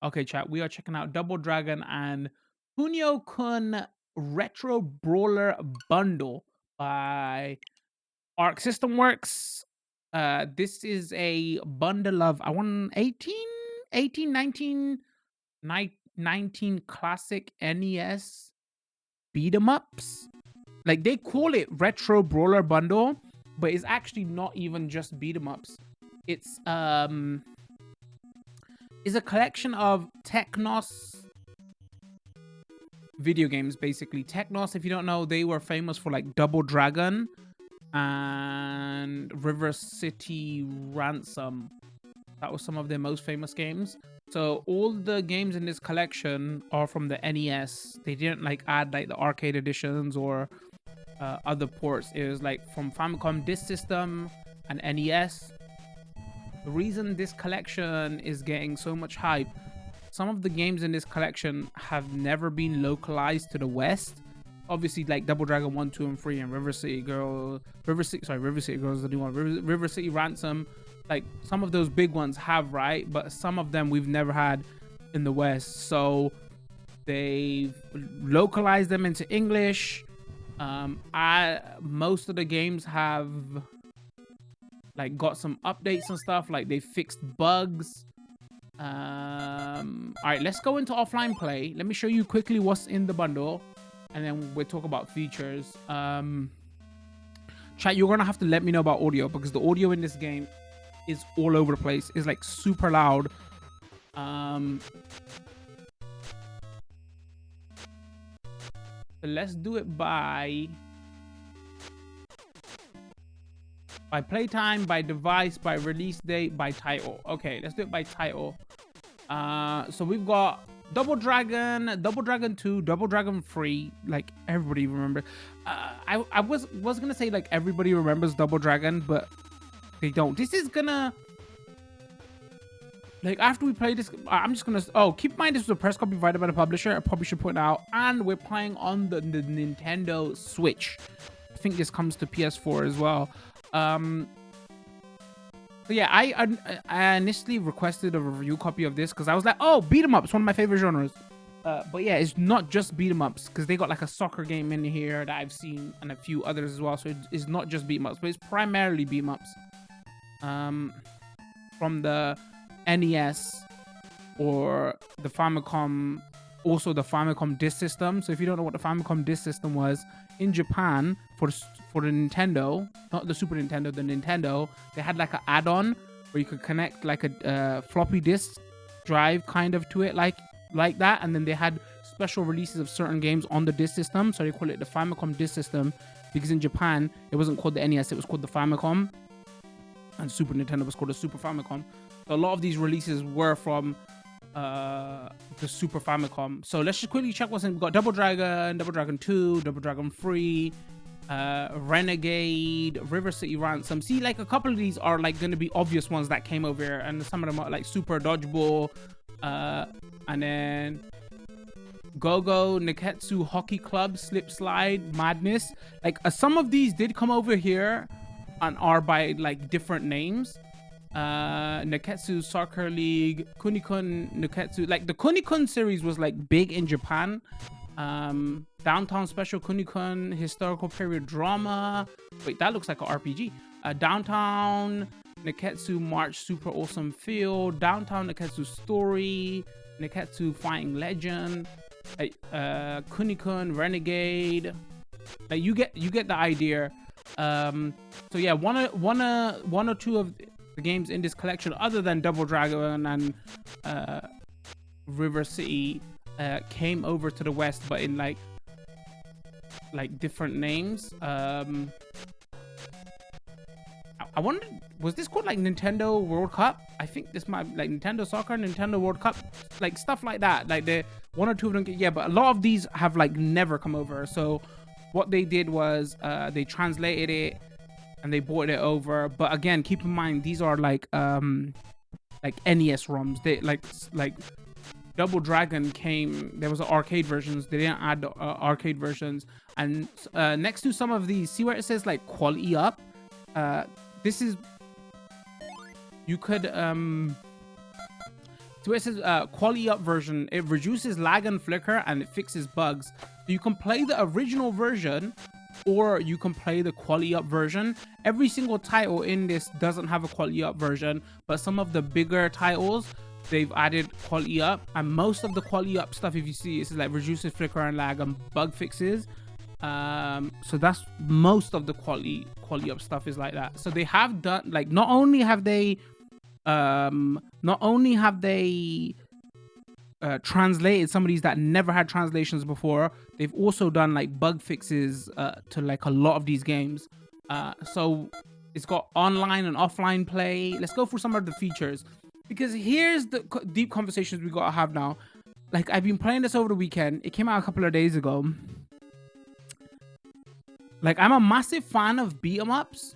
Okay, chat. We are checking out Double Dragon and Kunio-kun Retro Brawler Bundle by Arc System Works. This is a bundle of I want 18, 19, 19 classic NES beat 'em ups. Like they call it Retro Brawler Bundle, but it's actually not even just beat 'em ups. It's is a collection of Technos video games, basically. Technos, if you don't know, they were famous for like Double Dragon and River City Ransom. That was some of their most famous games. So all the games in this collection are from the NES. They didn't like add like the arcade editions or other ports. It was like from Famicom Disk System and NES. The reason this collection is getting so much hype, some of the games in this collection have never been localized to the West. Obviously, like Double Dragon 1, 2, and 3, and River City Girls, River City Girls is the new one. River City Ransom, like some of those big ones have, right? But some of them we've never had in the West. So they've localized them into English. Most of the games have like got some updates and stuff. Like they fixed bugs. All right, let's go into offline play. Let me show you quickly what's in the bundle, and then we'll talk about features. Chat, you're gonna have to let me know about audio because the audio in this game is all over the place. It's like super loud. So let's do it by playtime, by device, by release date, by title. Okay, let's do it by title. So we've got Double Dragon, Double Dragon 2, Double Dragon 3. Like everybody remember. I was gonna say like everybody remembers Double Dragon, but they don't. This is gonna like after we play this, I'm just gonna. Oh, keep in mind this was a press copy provided by the publisher. I probably should point out, and we're playing on the Nintendo Switch. I think this comes to PS4 as well. So yeah, I initially requested a review copy of this because I was like, oh, beat 'em ups, one of my favorite genres. But yeah, it's not just beat 'em ups because they got like a soccer game in here that I've seen and a few others as well. So it's not just beat 'em ups, but it's primarily beat 'em ups. From the NES or the Famicom, also the Famicom Disk System. So if you don't know what the Famicom Disk System was, in Japan for the Nintendo, not the Super Nintendo, the Nintendo, they had like an add-on where you could connect like a floppy disk drive kind of to it, like that, and then they had special releases of certain games on the disk system. So they call it the Famicom Disk System because in Japan it wasn't called the NES, it was called the Famicom, and Super Nintendo was called the Super Famicom. So a lot of these releases were from the Super Famicom. So let's just quickly check what's in. We've got Double Dragon, Double Dragon 2, Double Dragon 3, Renegade, River City Ransom. See, like a couple of these are like going to be obvious ones that came over here, and some of them are like Super Dodgeball, and then Go-Go, Neketsu Hockey Club, Slip Slide, Madness. Like some of these did come over here and are by like different names. Neketsu Soccer League, Kunio-kun Neketsu. Like the Kunio-kun series was like big in Japan. Downtown Special Kunio-kun Historical Period Drama. Wait, that looks like an RPG. Downtown Neketsu March Super Awesome Field. Downtown Neketsu Story. Neketsu Fighting Legend. Kunio-kun Renegade. Like you get the idea. So yeah, one or two of the games in this collection, other than Double Dragon and River City, came over to the West, but in like different names. I wonder, was this called like Nintendo World Cup? I think this might like Nintendo Soccer, Nintendo World Cup, like stuff like that. Like the one or two of them, yeah. But a lot of these have like never come over. So what they did was they translated it and they brought it over. But again, keep in mind these are like NES ROMs. They like Double Dragon came, there was arcade versions. They didn't add arcade versions. And next to some of these, see where it says like quality up? This is, you could So it says quality up version. It reduces lag and flicker and it fixes bugs. So you can play the original version or you can play the quality up version. Every single title in this doesn't have a quality up version, but some of the bigger titles, they've added quality up, and most of the quality up stuff, if you see, is like reduces flicker and lag and bug fixes. So that's most of the quality up stuff is like that. So they have done, like, not only have they translated some of these that never had translations before, they've also done like bug fixes to like a lot of these games. So it's got online and offline play. Let's go through some of the features, because here's the deep conversations we gotta have now. Like, I've been playing this over the weekend. It came out a couple of days ago. Like, I'm a massive fan of beat 'em ups.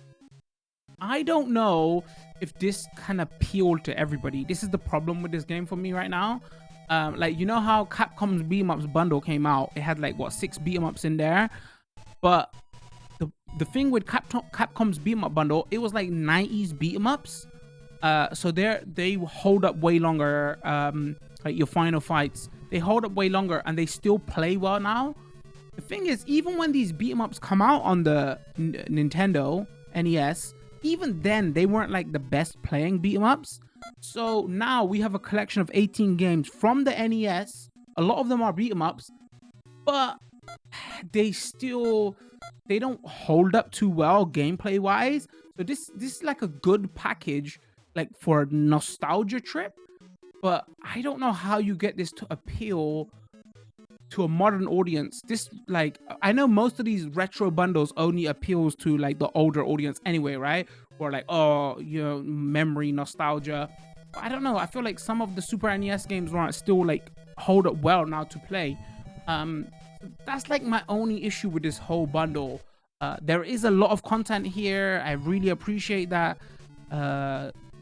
I don't know if this can appeal to everybody. This is the problem with this game for me right now. Like, you know how Capcom's beat 'em ups bundle came out? It had like, what, 6 beat 'em ups in there? But the thing with Capcom's beat 'em up bundle, it was like 90s beat 'em ups. So they hold up way longer. Like your final fights, they hold up way longer and they still play well now. The thing is, even when these beat 'em ups come out on the Nintendo NES, even then they weren't like the best playing beat 'em ups. So now we have a collection of 18 games from the NES. A lot of them are beat 'em ups, but they don't hold up too well gameplay wise. So this is like a good package, like for a nostalgia trip. But I don't know how you get this to appeal to a modern audience. This, like, I know most of these retro bundles only appeals to like the older audience anyway, right? Or like, oh, you know, memory, nostalgia. But I don't know. I feel like some of the Super NES games aren't still like hold up well now to play. That's like my only issue with this whole bundle. There is a lot of content here. I really appreciate that.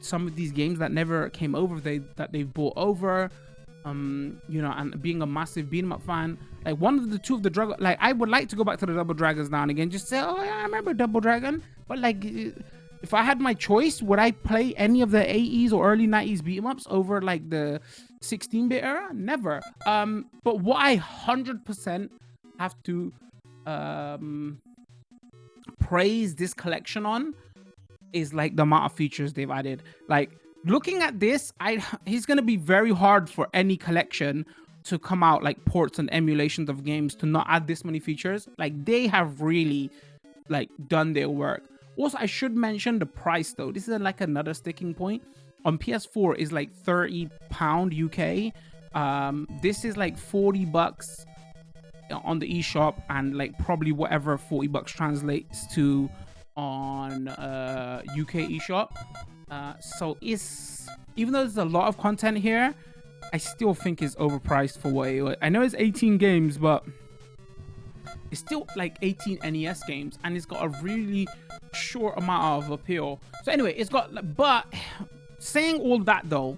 Some of these games that never came over, that they've brought over. You know, and being a massive beat 'em up fan, like two of the Dragon, like I would like to go back to the Double Dragons now and again, just say, oh yeah, I remember Double Dragon. But like, if I had my choice, would I play any of the 80s or early 90s beat 'em ups over like the 16-bit era? Never. But what I 100% have to praise this collection on is like the amount of features they've added. Like, looking at this, it's gonna be very hard for any collection to come out like ports and emulations of games to not add this many features. Like, they have really like done their work. Also, I should mention the price though. This is like another sticking point. On PS4 is like £30 UK. This is like $40 on the eShop, and like probably whatever $40 translates to on UK eShop. So even though there's a lot of content here, I still think it's overpriced for what it was. I know it's 18 games, but it's still like 18 NES games, and it's got a really short amount of appeal. So anyway, but saying all that though,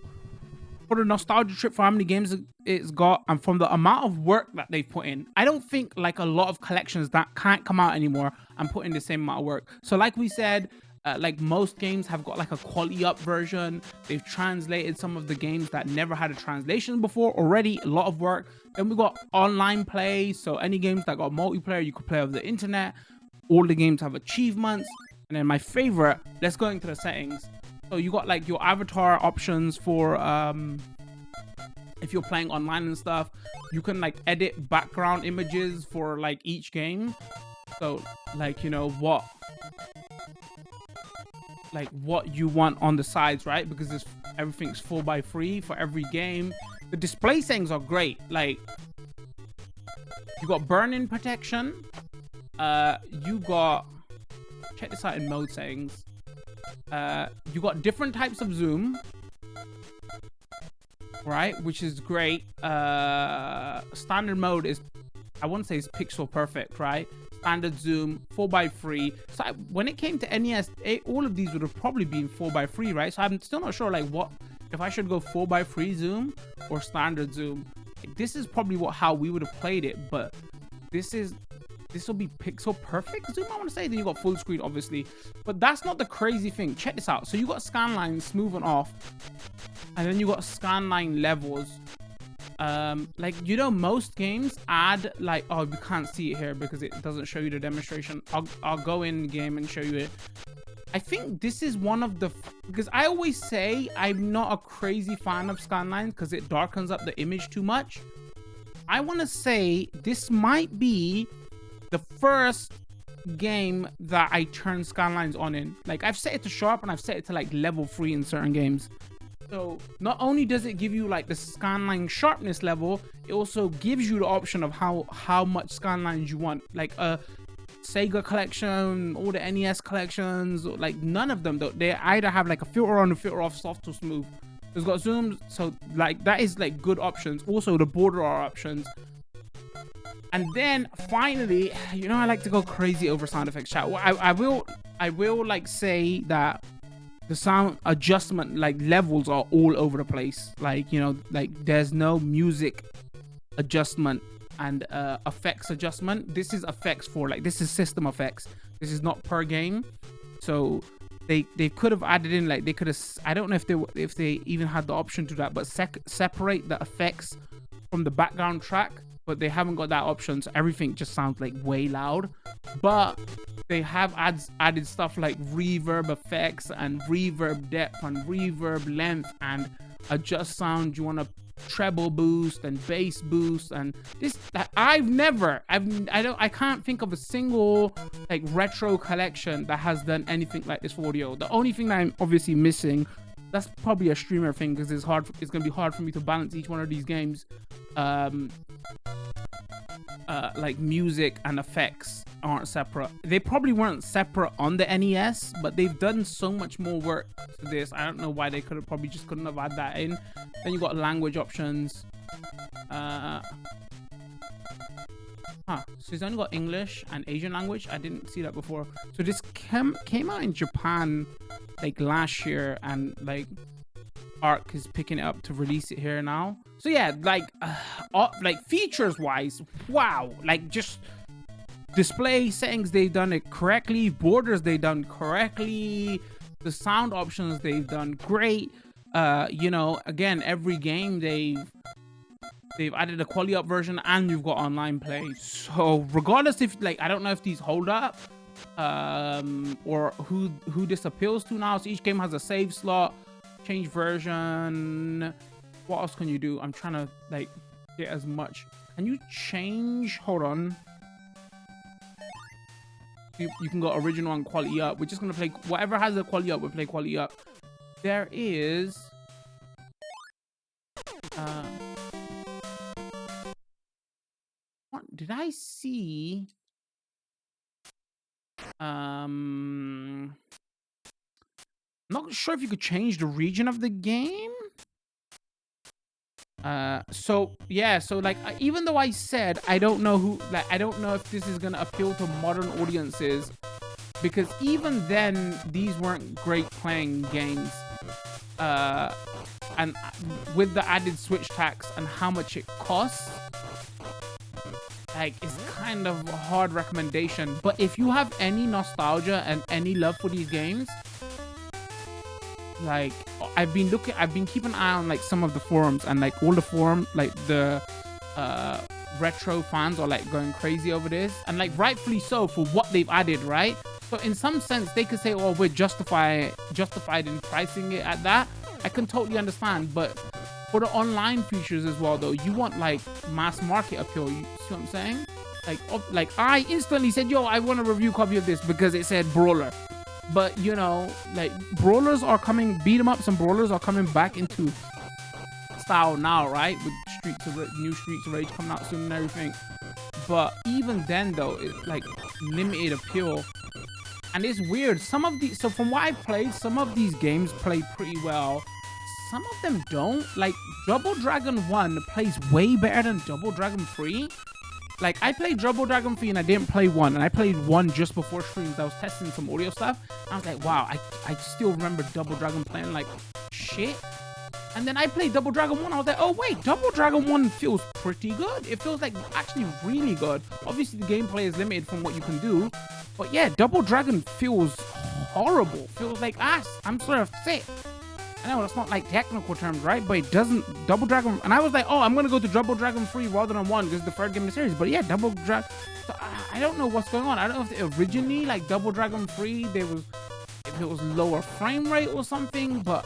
for the nostalgia trip, for how many games it's got, and from the amount of work that they've put in, I don't think like a lot of collections that can't come out anymore and put in the same amount of work. So like we said, like most games have got like a quality up version. They've translated some of the games that never had a translation before already. A lot of work. Then we got online play, so any games that got multiplayer you could play over the internet. All the games have achievements. And then my favorite, let's go into the settings. So you got like your avatar options for if you're playing online and stuff. You can like edit background images for like each game. So like, you know, what you want on the sides, right? Because everything's 4x3 for every game. The display settings are great. Like, you got burn-in protection. You got, check this out in mode settings. You got different types of zoom, right? Which is great. Standard mode is, I wouldn't say it's pixel perfect, right? Standard zoom, 4x3. So when it came to NES, all of these would have probably been 4x3, right? So I'm still not sure like what, if I should go 4x3 zoom or standard zoom. Like, this is probably how we would have played it, but this is this will be pixel perfect zoom, I want to say. Then you got full screen, obviously, but that's not the crazy thing. Check this out. So you got scanline smooth and off, and then you got scanline levels. Like, you know, most games add like, oh, you can't see it here because it doesn't show you the demonstration. I'll go in game and show you it. I think this is one of the, because I always say I'm not a crazy fan of scanlines because it darkens up the image too much. I want to say this might be the first game that I turn scanlines on in. Like, I've set it to sharp and I've set it to like level 3 in certain games. So not only does it give you like the scanline sharpness level, it also gives you the option of how much scanlines you want. Like a Sega collection, all the NES collections, like none of them though, they either have like a filter on, a filter off, soft or smooth. It's got zooms, so like that is like good options. Also the border are options. And then finally, you know, I like to go crazy over sound effects, chat. Well, I will like say that the sound adjustment like levels are all over the place. Like, you know, like there's no music adjustment and effects adjustment. This is effects for like, this is system effects. This is not per game. So they could have added in, like they could have, I don't know if they even had the option to that, but separate the effects from the background track, but they haven't got that option, so everything just sounds like way loud. But they have added stuff like reverb effects and reverb depth and reverb length and adjust sound. You want to treble boost and bass boost, and this that I can't think of a single like retro collection that has done anything like this for audio. The only thing that I'm obviously missing, that's probably a streamer thing, because it's gonna be hard for me to balance each one of these games. Like music and effects aren't separate. They probably weren't separate on the NES, but they've done so much more work to this. I don't know why they couldn't have had that in. Then you got language options. So it's only got English and Asian language. I didn't see that before. So this came out in Japan like last year, and like Arc is picking it up to release it here now. So yeah, like features wise, wow, like just display settings, they've done it correctly. Borders, they've done correctly. The sound options, they've done great. You know, again, every game they've added a quality up version, and you've got online play. So regardless if like, I don't know if these hold up or who this appeals to now. So each game has a save slot, change version. What else can you do? I'm trying to like get as much. Can you change? Hold on. You can go original and quality up. We're just gonna play whatever has the quality up. We'll play quality up. There is what did I see? Not sure if you could change the region of the game. So yeah, so like even though I said I don't know if this is gonna appeal to modern audiences, because even then these weren't great playing games, and with the added Switch tax and how much it costs, like it's kind of a hard recommendation. But if you have any nostalgia and any love for these games, like I've been keeping an eye on like some of the forums, and like all the forum, like the retro fans are like going crazy over this, and like rightfully so for what they've added, right? So in some sense they could say, oh, we're justified in pricing it at that. I can totally understand, but for the online features as well though, you want like mass market appeal. You see what I'm saying? Like I instantly said, yo, I want a review copy of this because it said Brawler. But you know, like brawlers are coming, beat 'em ups and brawlers are coming back into style now, right? With new Streets of Rage coming out soon and everything. But even then though, it's like limited appeal. And it's weird. Some of these, so from what I've played, some of these games play pretty well. Some of them don't. Like Double Dragon 1 plays way better than Double Dragon 3. Like I played Double Dragon 3 and I didn't play 1, and I played 1 just before streams. I was testing some audio stuff. I was like, wow, I still remember Double Dragon playing like shit. And then I played Double Dragon 1. I was like, oh wait, Double Dragon 1 feels pretty good. It feels like actually really good. Obviously the gameplay is limited from what you can do. But yeah, Double Dragon feels horrible. Feels like ass. I'm sorry to say. I know that's not like technical terms, right? But it doesn't. Double Dragon. And I was like, oh, I'm going to go to Double Dragon 3 rather than 1 because it's the third game in the series. But yeah, Double Dragon. So I don't know what's going on. I don't know if originally like Double Dragon 3, if it was lower frame rate or something. But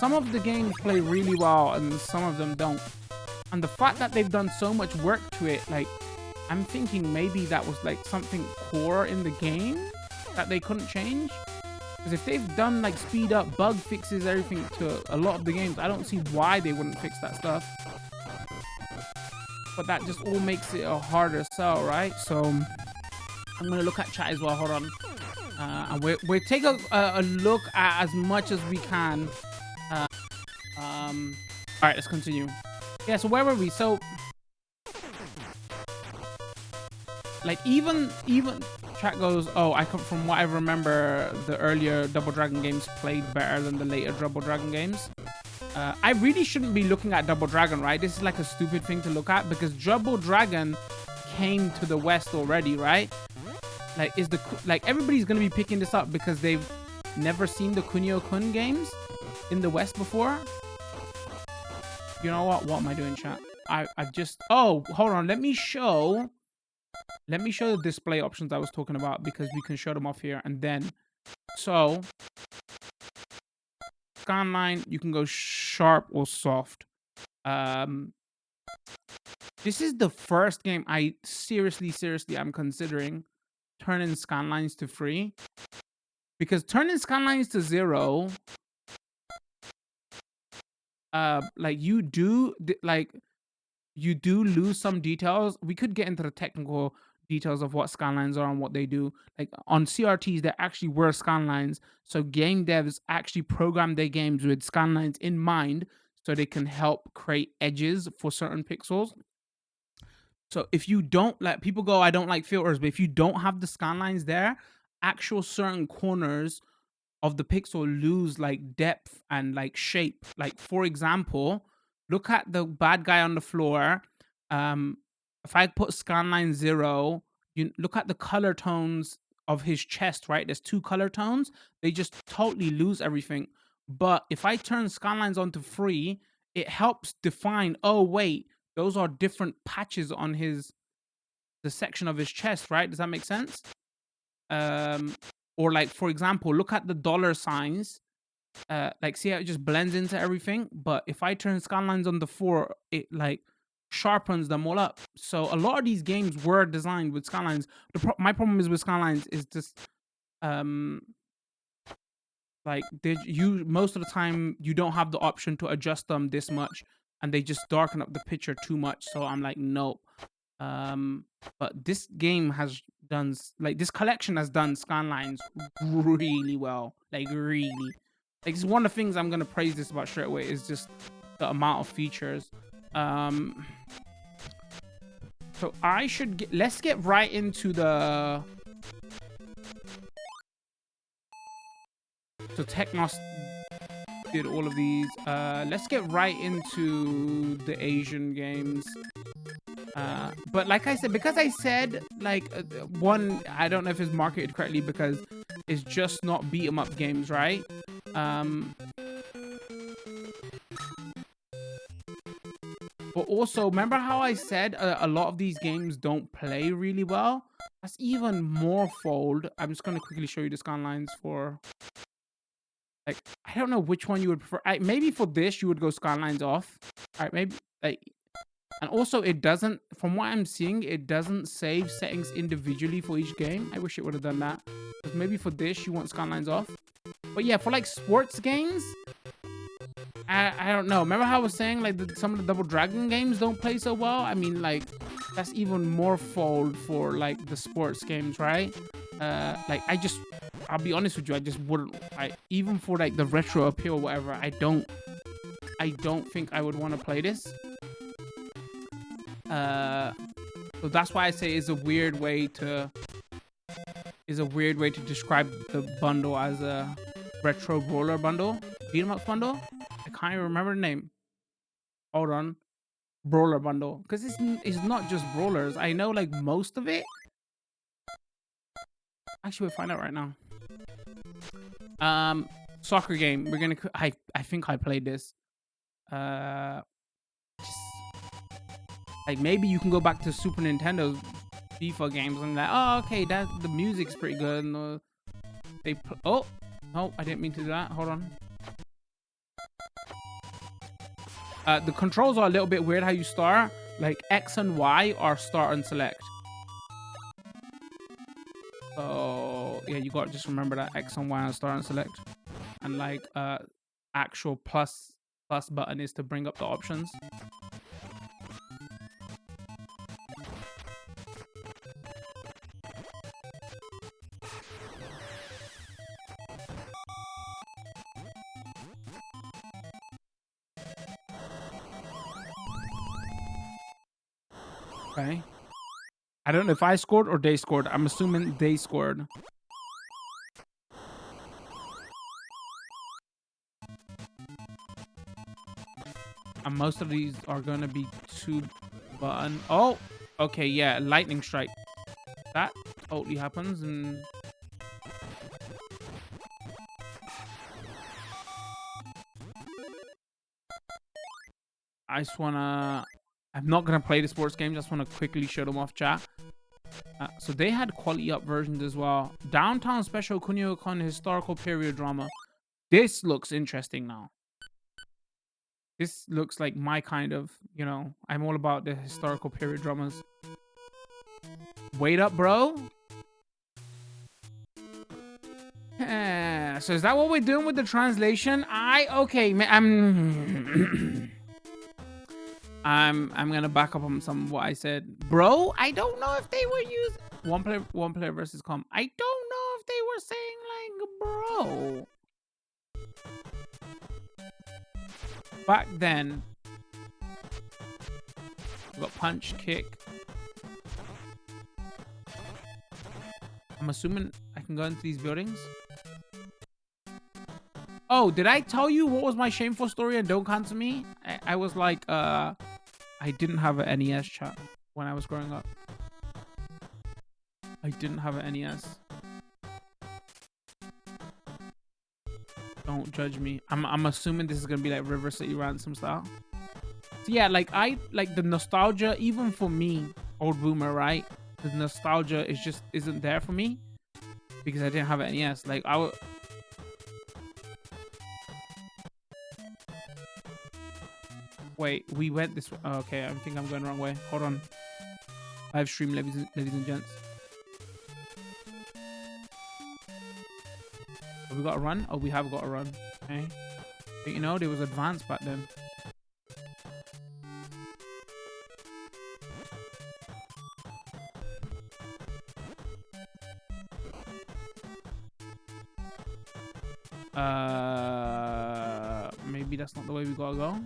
some of the games play really well and some of them don't. And the fact that they've done so much work to it, like, I'm thinking maybe that was like something core in the game that they couldn't change. Because if they've done like speed up, bug fixes, everything to a lot of the games, I don't see why they wouldn't fix that stuff. But that just all makes it a harder sell, right? So I'm going to look at chat as well. Hold on. And we'll take a look at as much as we can. All right, let's continue. Yeah, so where were we? So like even chat goes, oh, from what I remember, the earlier Double Dragon games played better than the later Double Dragon games. I really shouldn't be looking at Double Dragon, right? This is like a stupid thing to look at because Double Dragon came to the West already, right? Like everybody's gonna be picking this up because they've never seen the Kunio-kun games in the West before. You know what? What am I doing, chat? I've just... Oh, hold on. Let me show the display options I was talking about because we can show them off here. And then... So... Scanline, you can go sharp or soft. This is the first game I seriously I'm considering turning scanlines to free. Because turning scanlines to 0... like you do lose some details. We could get into the technical details of what scanlines are and what they do. Like on CRTs, there actually were scanlines, so game devs actually programmed their games with scanlines in mind so they can help create edges for certain pixels. So if you don't, like, people go, I don't like filters, but if you don't have the scanlines there, actual certain corners of the pixel lose like depth and like shape. Like for example, look at the bad guy on the floor. If I put scanline 0, you look at the color tones of his chest, right? There's 2 color tones. They just totally lose everything. But if I turn scanlines onto free, it helps define, oh wait, those are different patches on the section of his chest, right? Does that make sense? Or like, for example, look at the dollar signs. Like, see how it just blends into everything? But if I turn scanlines on the 4, it like sharpens them all up. So a lot of these games were designed with scanlines. My problem is with scanlines is just like most of the time you don't have the option to adjust them this much, and they just darken up the picture too much. So I'm like, nope. But this game has done, like, this collection has done scanlines really well. Like, really. Like, it's one of the things I'm gonna praise this about straight away is just the amount of features. So I should let's get right into the... So Technos did all of these. Let's get right into the Asian games. But like I said, because I said like one, I don't know if it's marketed correctly because it's just not beat 'em up games, right? But also, remember how I said a lot of these games don't play really well? That's even more fold. I'm just gonna quickly show you the scanlines for... Like, I don't know which one you would prefer. Maybe for this, you would go scanlines off. All right, maybe like... And also, it doesn't, from what I'm seeing, it doesn't save settings individually for each game. I wish it would have done that. Because maybe for this, you want scanlines off. But yeah, for like sports games, I don't know. Remember how I was saying like some of the Double Dragon games don't play so well? I mean, like, that's even more fold for like the sports games, right? Like, I'll be honest with you, I just wouldn't. Even for like the retro appeal or whatever, I don't think I would want to play this. So that's why I say it's a weird way to describe the bundle as a retro brawler bundle, beat 'em up bundle. can't even remember the name. Hold on. Brawler bundle. Because it's not just brawlers. I know like most of it. Actually, we'll find out right now. Soccer game. We're gonna. I think I played this. Like maybe you can go back to Super Nintendo's FIFA games and like, oh, okay, that the music's pretty good. And oh no, I didn't mean to do that. Hold on. The controls are a little bit weird how you start. Like X and Y are start and select. So yeah, you got to just remember that X and Y are start and select. And like actual plus button is to bring up the options. Okay. I don't know if I scored or they scored. I'm assuming they scored. And most of these are going to be 2 button. Oh, okay. Yeah. Lightning strike. That totally happens. And I just want to... I'm not going to play the sports games. I just want to quickly show them off, chat. So they had quality up versions as well. Downtown Special Kunio-kun Historical Period Drama. This looks interesting now. This looks like my kind of, you know, I'm all about the historical period dramas. Wait up, bro. So is that what we're doing with the translation? Okay, man, I'm gonna back up on some of what I said. Bro, I don't know if they were using one player versus com. I don't know if they were saying like bro. Back then, we got punch, kick. I'm assuming I can go into these buildings. Oh, did I tell you what was my shameful story and don't cancel me? I was like, I didn't have an NES, chat, when I was growing up. I didn't have an NES. Don't judge me. I'm assuming this is gonna be like River City Ransom style. So yeah, like I like the nostalgia, even for me, old boomer, right? The nostalgia isn't there for me because I didn't have an NES. Like I would. Wait, we went this way. Oh, okay, I think I'm going the wrong way. Hold on. Live stream, ladies and gents. Have we got to run? Oh, we have got to run. Okay. But you know, there was advanced back then. Maybe that's not the way we gotta go.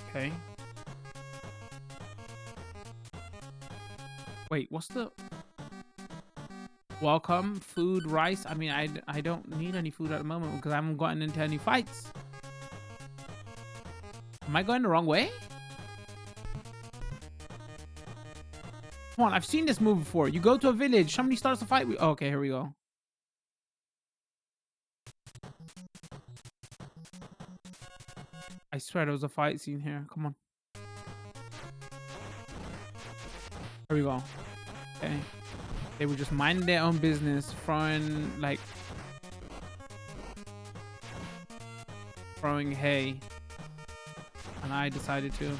Okay. Wait, what's the... Welcome, food, rice. I mean, I don't need any food at the moment because I haven't gotten into any fights. Am I going the wrong way? Come on, I've seen this move before. You go to a village, somebody starts a fight. Oh, okay, here we go. I swear there was a fight scene here. Come on. Here we go. Okay. They were just minding their own business, throwing hay. And I decided to.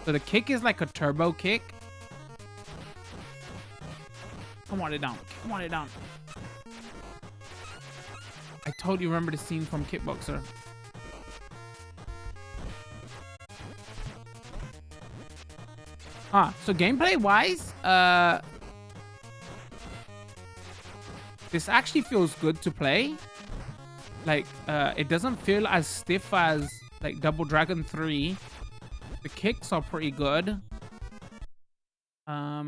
So the kick is like a turbo kick. Come on it down. Come on it down. I totally remember the scene from Kickboxer. So gameplay wise, this actually feels good to play. Like, it doesn't feel as stiff as like Double Dragon 3. The kicks are pretty good. Let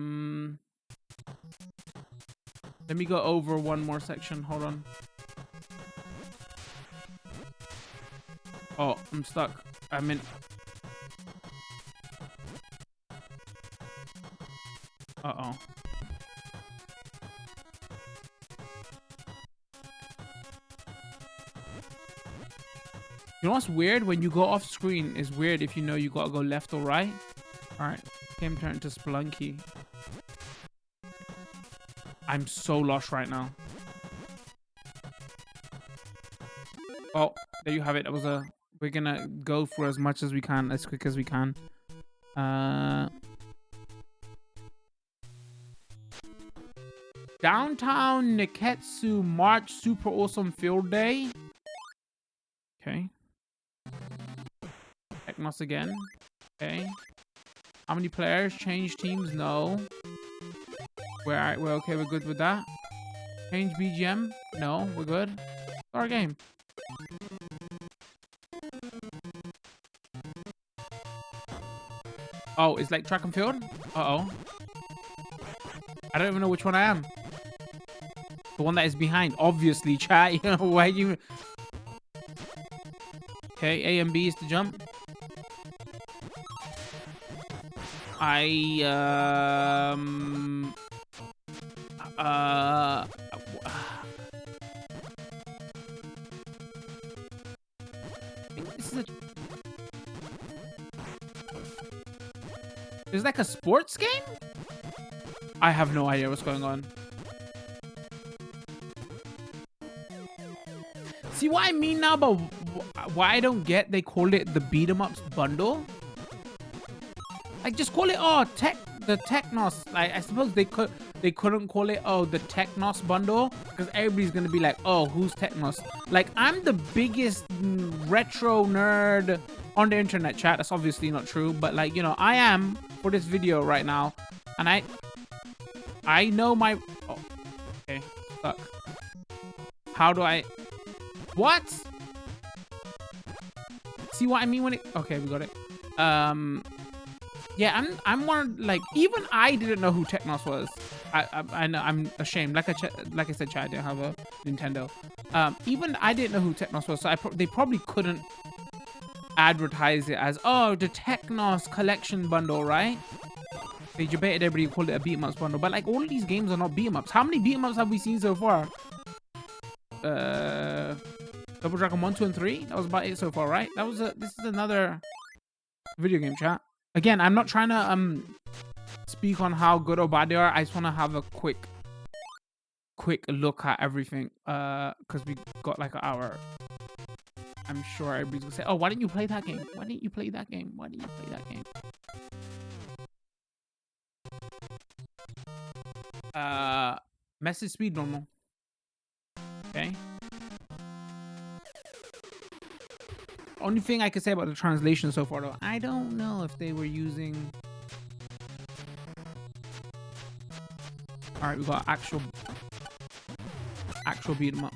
me go over one more section. Hold on. Oh, I'm stuck. I'm in. Uh-oh. You know what's weird? When you go off screen, it's weird if you know you gotta go left or right. Alright, game turned to Spelunky. I'm so lost right now. Oh, there you have it. That was a... We're gonna go for as much as we can, as quick as we can. Downtown Neketsu March Super Awesome Field Day. Okay. Technos again. Okay. How many players? Change teams? No. We're okay. We're good with that. Change BGM? No. We're good. Start game. Oh, it's like track and field? Uh-oh. I don't even know which one I am. The one that is behind. Obviously, chat. You know, why you... Okay, A and B is to jump. This is a... Is like a sports game? I have no idea what's going on. See what I mean now about why I don't get they call it the beat 'em ups bundle? Like just call it the Technos. Like I suppose they couldn't call it the Technos bundle because everybody's gonna be like, oh, who's Technos? Like I'm the biggest retro nerd on the internet, chat. That's obviously not true, but like, you know, I am for this video right now, and I know my... Oh, okay, stuck. How do I... What? See what I mean when it... Okay, we got it. Yeah, I'm more like... Even I didn't know who Technos was. I know, I'm ashamed. Like I said, chat, I didn't have a Nintendo. Even I didn't know who Technos was, so they probably couldn't advertise it as, oh, the Technos collection bundle, right? They debated everybody called it a beat 'em ups bundle, but like all of these games are not beat 'em ups. How many beat 'em ups have we seen so far? Double Dragon 1, 2, and 3. That was about it so far, right? This is another video game, chat. Again, I'm not trying to speak on how good or bad they are. I just want to have a quick look at everything because we got like an hour. I'm sure everybody's gonna say, oh, why didn't you play that game? Why didn't you play that game? Why didn't you play that game? Message speed normal. Okay. Only thing I could say about the translation so far though, I don't know if they were using... Alright, we got actual beat 'em up.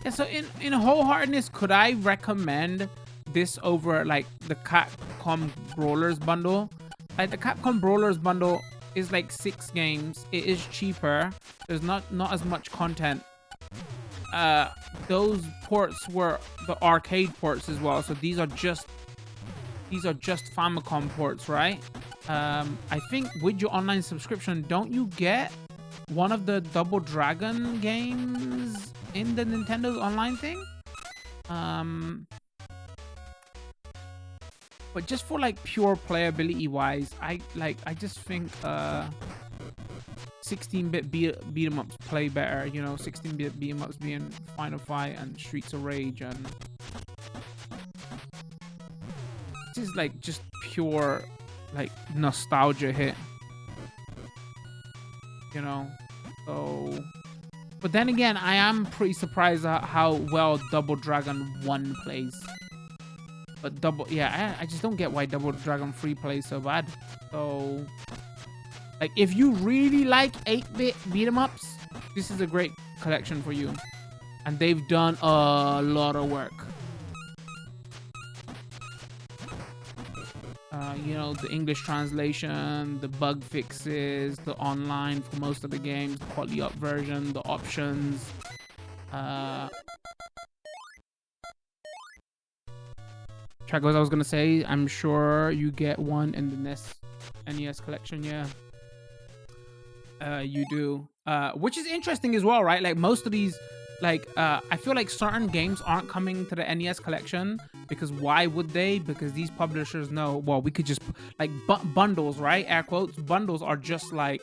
Yeah, so in wholeheartedness, could I recommend this over like the Capcom Brawlers bundle? Like the Capcom Brawlers bundle is like 6 games. It is cheaper. There's not as much content. Those ports were the arcade ports as well. So these are just Famicom ports, right? I think with your online subscription, don't you get one of the Double Dragon games in the Nintendo's online thing? But just for like pure playability wise, I just think 16-bit beat 'em ups play better, you know, 16-bit beat 'em ups being Final Fight and Streets of Rage, and this is like just pure like nostalgia hit, you know. So, but then again, I am pretty surprised at how well Double Dragon 1 plays. But I just don't get why Double Dragon 3 plays so bad. So Like, if you really like 8-bit beat 'em ups, this is a great collection for you. And they've done a lot of work. You know, the English translation, the bug fixes, the online for most of the games, the quality up version, the options. Track goes, I was gonna say, I'm sure you get one in the NES collection. Yeah, you do. Which is interesting as well, right? Like most of these, like I feel like certain games aren't coming to the NES collection because why would they? Because these publishers know, well, we could just like bundles, right? Air quotes. Bundles are just like,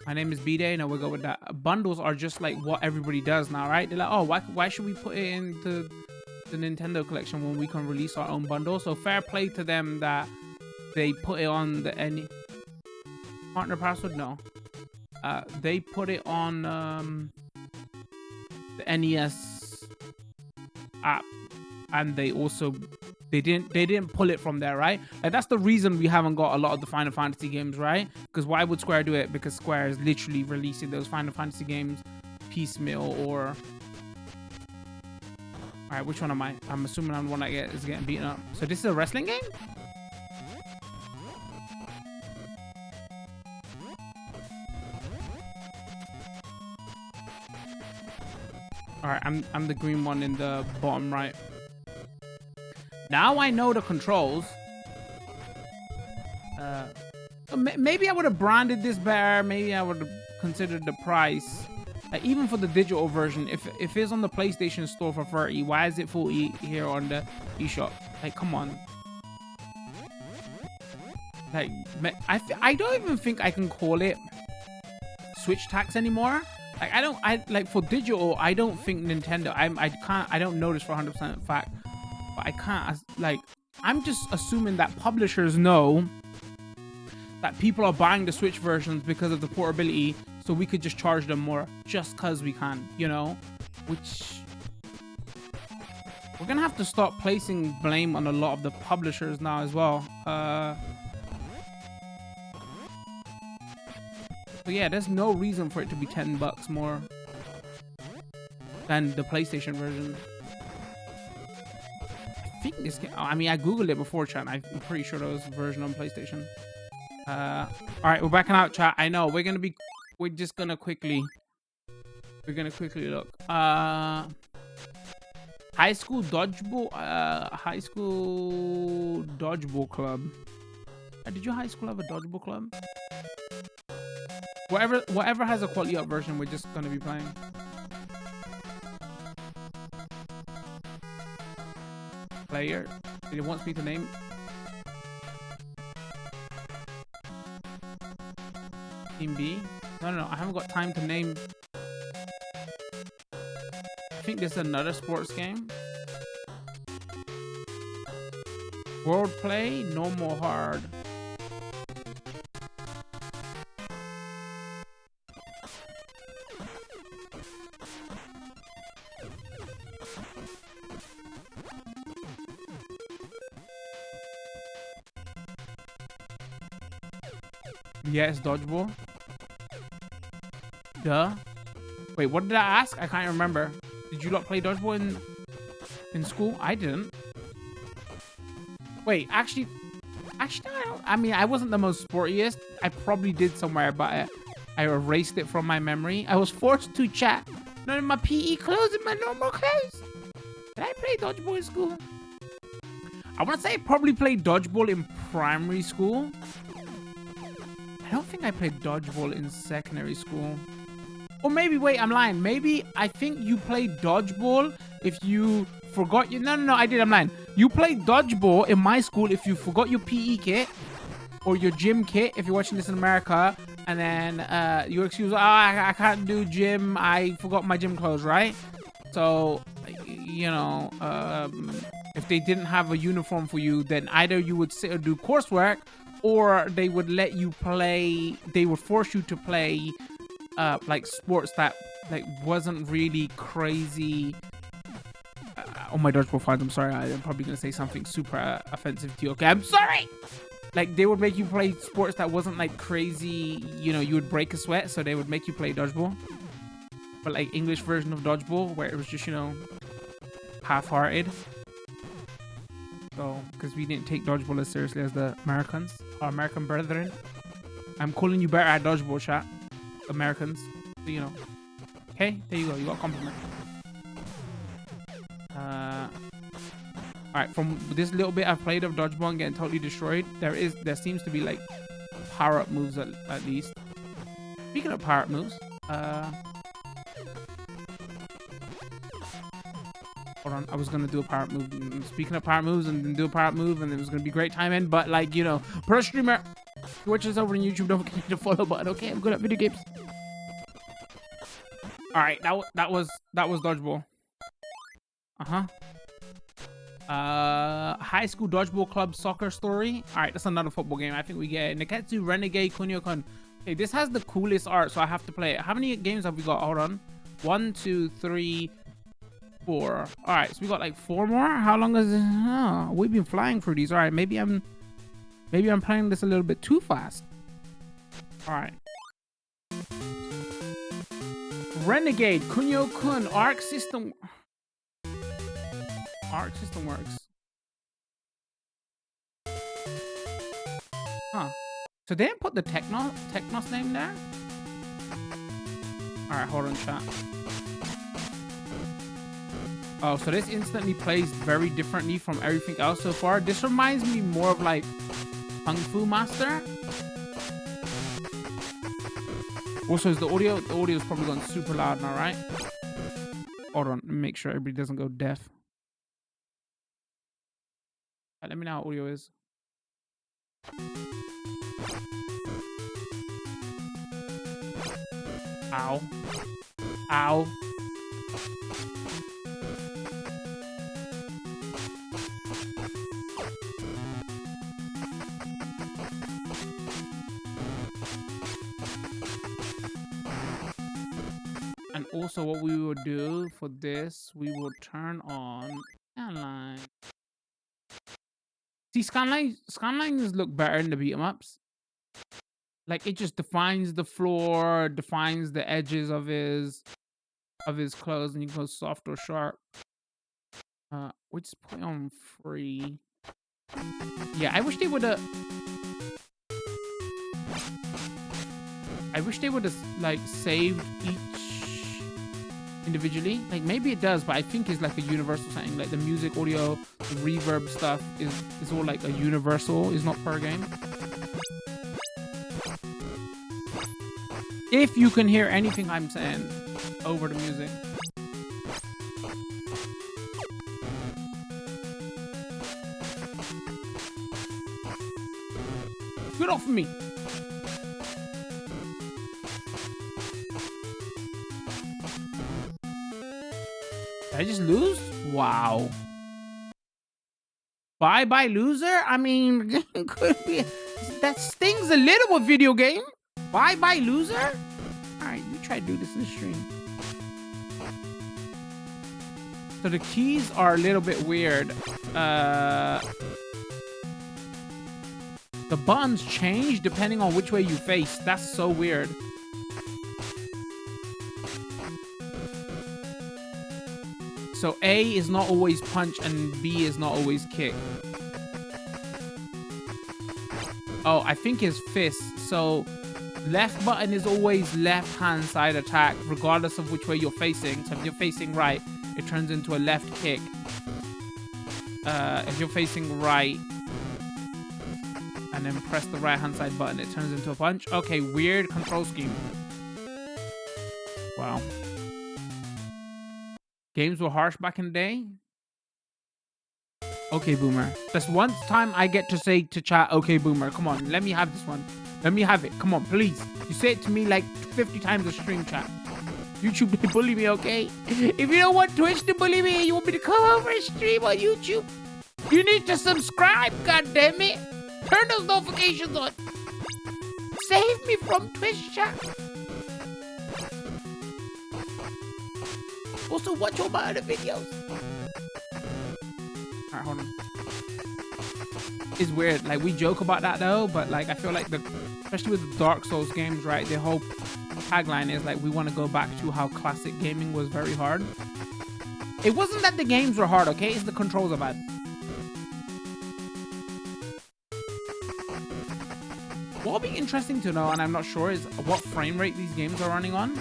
my name is B-Day. No, we'll go with that. Bundles are just like what everybody does now, right? They're like, oh, why should we put it into the Nintendo collection when we can release our own bundle? So fair play to them that they put it on the partner password. No, they put it on the NES app, and they didn't pull it from there, right? Like that's the reason we haven't got a lot of the Final Fantasy games, right? Because why would Square do it? Because Square is literally releasing those Final Fantasy games piecemeal. Or all right, which one am I? I'm assuming I'm the one that is getting beaten up. So this is a wrestling game? All right, I'm the green one in the bottom right. Now I know the controls. Maybe I would have branded this better. Maybe I would have considered the price. Even for the digital version, if it's on the PlayStation Store for 30, why is it 40 here on the eShop? Like, come on. Like, I don't even think I can call it Switch tax anymore. Like, I like for digital, I don't think Nintendo. I don't know this for 100% fact, but I can't. Like, I'm just assuming that publishers know that people are buying the Switch versions because of the portability, so we could just charge them more just because we can, you know? Which we're gonna have to start placing blame on a lot of the publishers now as well. So yeah, there's no reason for it to be $10 more than the PlayStation version. I think this game, I mean, I googled it before, chat. I'm pretty sure there was a version on PlayStation. All right, we're backing out, chat. I know we're just gonna quickly look. High school dodgeball club. Did your high school have a dodgeball club? Whatever has a quality up version, we're just gonna be playing. Player. It wants me to name. Team B. No. I haven't got time to name. I think there's another sports game. World play, normal, hard. Yes, dodgeball. Duh. Wait, what did I ask? I can't remember. Did you not play dodgeball in school? I didn't. Wait, actually, I mean, I wasn't the most sportiest. I probably did somewhere, but I erased it from my memory. I was forced to chat. None of my PE clothes and my normal clothes. Did I play dodgeball in school? I want to say I probably played dodgeball in primary school. I don't think I played dodgeball in secondary school. Or maybe, wait, I'm lying. Maybe I think you played dodgeball if you forgot your... No, I did. I'm lying. You played dodgeball in my school if you forgot your PE kit or your gym kit, if you're watching this in America. And then your excuse, I can't do gym. I forgot my gym clothes, right? So, you know, if they didn't have a uniform for you, then either you would sit or do coursework, or they would let you play, they would force you to play like sports that like wasn't really crazy. Oh my dodgeball fans, I'm sorry, I'm probably gonna say something super offensive to you. Okay, I'm sorry. like they would make you play sports that wasn't like crazy, you know, you would break a sweat, so they would make you play dodgeball. But like English version of dodgeball where it was just, you know, half-hearted. So, because we didn't take dodgeball as seriously as the Americans, our American brethren. I'm calling you better at dodgeball, chat. Americans. So, you know. Okay, there you go. You got a compliment. Alright, from this little bit I've played of dodgeball and getting totally destroyed, there seems to be like power-up moves at least. Speaking of power-up moves, hold on, I was gonna do a power-up move. Speaking of power moves, and then do a power-up move, and it was gonna be great timing, but like, you know, pro streamer, watch us over on YouTube, don't forget to follow button, okay? I'm good at video games. Alright, that was dodgeball. High school dodgeball club soccer story. All right, that's another football game. I think we get Neketsu Renegade Kunio-kun. Okay, this has the coolest art, so I have to play it. How many games have we got? Hold on. 1, 2, 3, 4. All right, so we got like 4 more. How long is it? Oh, we've been flying through these. All right, maybe I'm playing this a little bit too fast. All right. Renegade Kunio-kun Arc System. Arc System works. Huh. So they didn't put the Technos name there? Alright, hold on, chat. Oh, so this instantly plays very differently from everything else so far. This reminds me more of like Kung Fu Master. Also, is the audio is probably going super loud now, right? Hold on, make sure everybody doesn't go deaf. Let me know how audio is. Ow. Ow. And also what we will do for this, we will turn on scanline. See, scanlines look better in the beat 'em ups. Like it just defines the floor, defines the edges of his clothes, and you can go soft or sharp. We just put it on free. Yeah, I wish they would have like saved each individually. Like maybe it does, but I think it's like a universal thing. Like the music, audio, the reverb stuff is all like a universal. It's not per game. If you can hear anything I'm saying over the music. Get off of me. Did I just lose? Wow. Bye-bye, loser? I mean, could be, that stings a little with video game. Bye-bye, loser? Alright, you try to do this in the stream. So the keys are a little bit weird. The buttons change depending on which way you face. That's so weird. So A is not always punch and B is not always kick. Oh, I think it's fist. So left button is always left hand side attack regardless of which way you're facing. So if you're facing right, it turns into a left kick. If you're facing right and then press the right hand side button, it turns into a punch. Okay, weird control scheme. Wow. Games were harsh back in the day. Okay, Boomer. That's one time I get to say to chat, okay, Boomer. Come on, let me have this one. Let me have it. Come on, please. You say it to me like 50 times a stream, chat. YouTube, they bully me, okay? If you don't want Twitch to bully me, you want me to come over and stream on YouTube, you need to subscribe, goddammit. Turn those notifications on. Save me from Twitch, chat. Also, watch all my other videos. Alright, hold on. is weird. Like, we joke about that though, but like I feel like especially with the Dark Souls games, right? The whole tagline is like, we want to go back to how classic gaming was very hard. It wasn't that the games were hard, okay? It's the controls are bad. What will be interesting to know, and I'm not sure, is what frame rate these games are running on.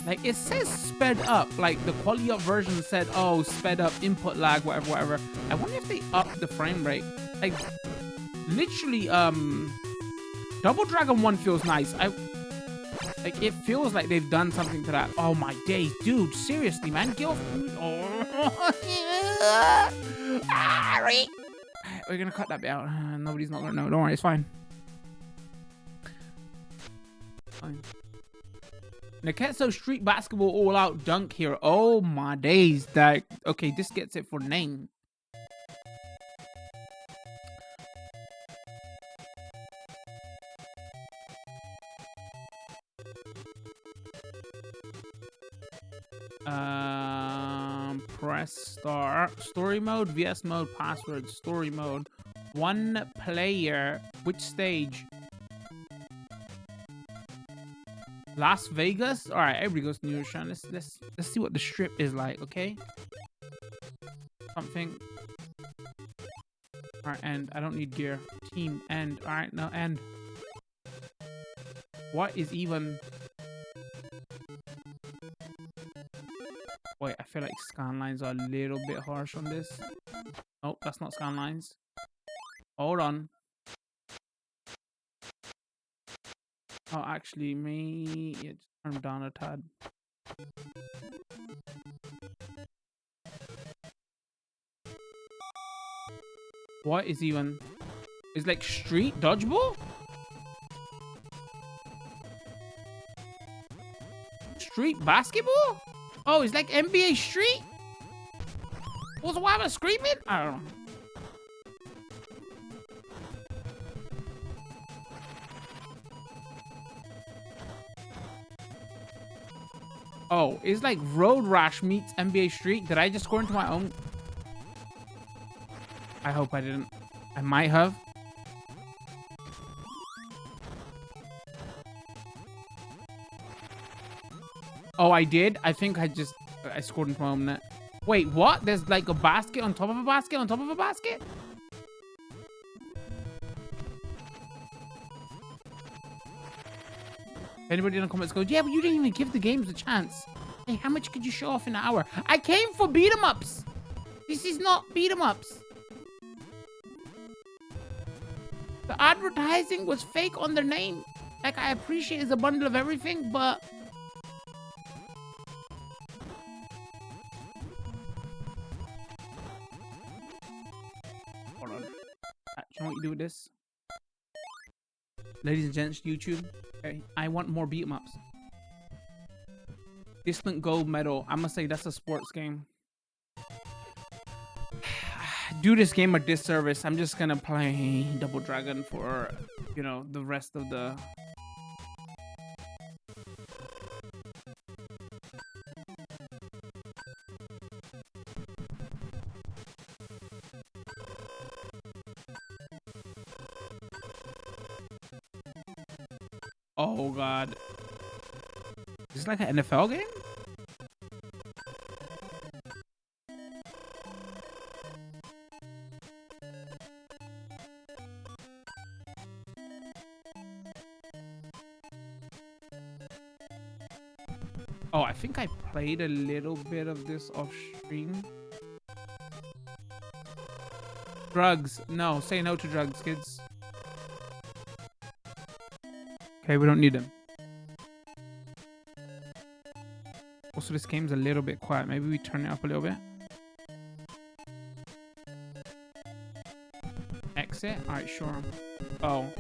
Like, it says sped up. Like, the quality up version said, oh, sped up, input lag, whatever, whatever. I wonder if they upped the frame rate. Like, literally, Double Dragon 1 feels nice. Like, it feels like they've done something to that. Oh, my days. Dude, seriously, man. Oh. We're gonna cut that bit out. Nobody's not gonna know. Don't worry, it's fine. Neketsu Street Basketball All Out Dunk here. Oh my days. That okay, this gets it for name. Press start. Story mode, VS mode, password, story mode. One player. Which stage? Las Vegas. All right, everybody goes to New York. Let's see what the strip is like. Okay. Something. All right, end. I don't need gear. Team end. All right, no end. What is even? Wait, I feel like scan lines are a little bit harsh on this. Oh, that's not scan lines. Hold on. Oh, actually, yeah, just turn them down a tad. What is even? It's like street dodgeball? Street basketball? Oh, it's like NBA Street? Also, why am I screaming? I don't know. Oh, it's like Road Rash meets NBA Street. Did I just score into my own? I hope I didn't. I might have. Oh, I did? I think I scored into my own net. Wait, what? There's like a basket on top of a basket on top of a basket? Anybody in the comments goes, yeah, but you didn't even give the games a chance. Hey, how much could you show off in an hour? I came for beat 'em ups. This is not beat 'em ups. The advertising was fake on their name. Like, I appreciate it's a bundle of everything, but hold on. You know what you do with this? Ladies and gents, YouTube. Okay, I want more beat 'em ups. Distant gold medal. I'm gonna say that's a sports game. Do this game a disservice. I'm just gonna play Double Dragon for, you know, the rest of the. Oh god. Is this like an NFL game? Oh, I think I played a little bit of this off stream. Drugs. No, say no to drugs, kids. Okay, we don't need them. Also, this game's a little bit quiet. Maybe we turn it up a little bit. Exit? Alright, sure. Oh.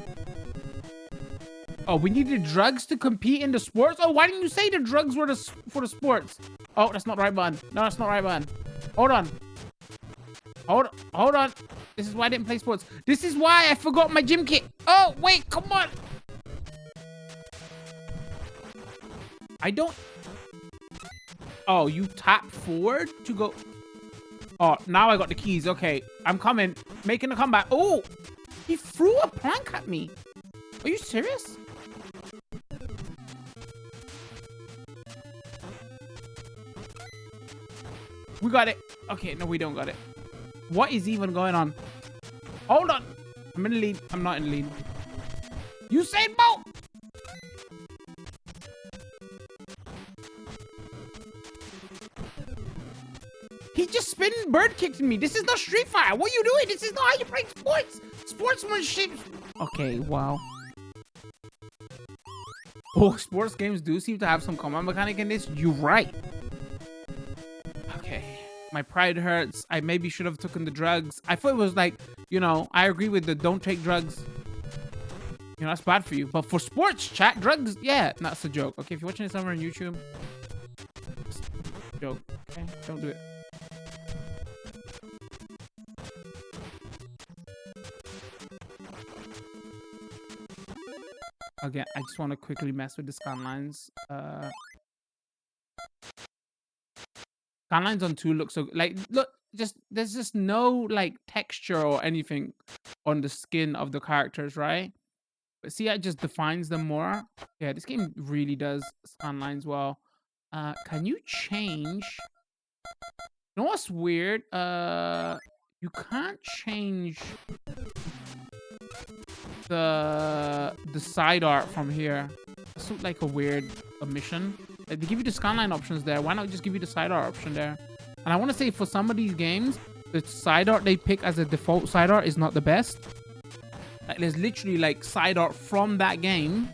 Oh, we needed drugs to compete in the sports? Oh, why didn't you say the drugs were for the sports? Oh, that's not the right button. No, that's not the right button. Hold on. Hold on. This is why I didn't play sports. This is why I forgot my gym kit. Oh, wait, come on. I don't. Oh, you tap forward to go. Oh, now I got the keys. Okay, I'm coming. Making a comeback. Oh, he threw a plank at me. Are you serious? We got it. Okay, no, we don't got it. What is even going on? Hold on. I'm in the lead. I'm not in the lead. Usain Bolt. He just spinning bird kicked me. This is not Street Fighter. What are you doing? This is not how you play sports. Sportsmanship. Okay, wow. Oh, sports games do seem to have some combat mechanic in this. You're right. Okay. My pride hurts. I maybe should have taken the drugs. I thought it was like, you know, I agree with the don't take drugs. You know, that's bad for you. But for sports chat, drugs, yeah, that's a joke. Okay, if you're watching this somewhere on YouTube, joke. Okay, don't do it. Again, I just want to quickly mess with the scan lines. Scan lines on 2 look so like look, just there's just no like texture or anything on the skin of the characters, right? But see, it just defines them more. Yeah, this game really does scan lines well. Can you change? You know what's weird? You can't change the side art from here. It's like a weird omission. Like, they give you the scanline options there. Why not just give you the side art option there? And I want to say for some of these games, the side art they pick as a default side art is not the best. Like, there's literally like side art from that game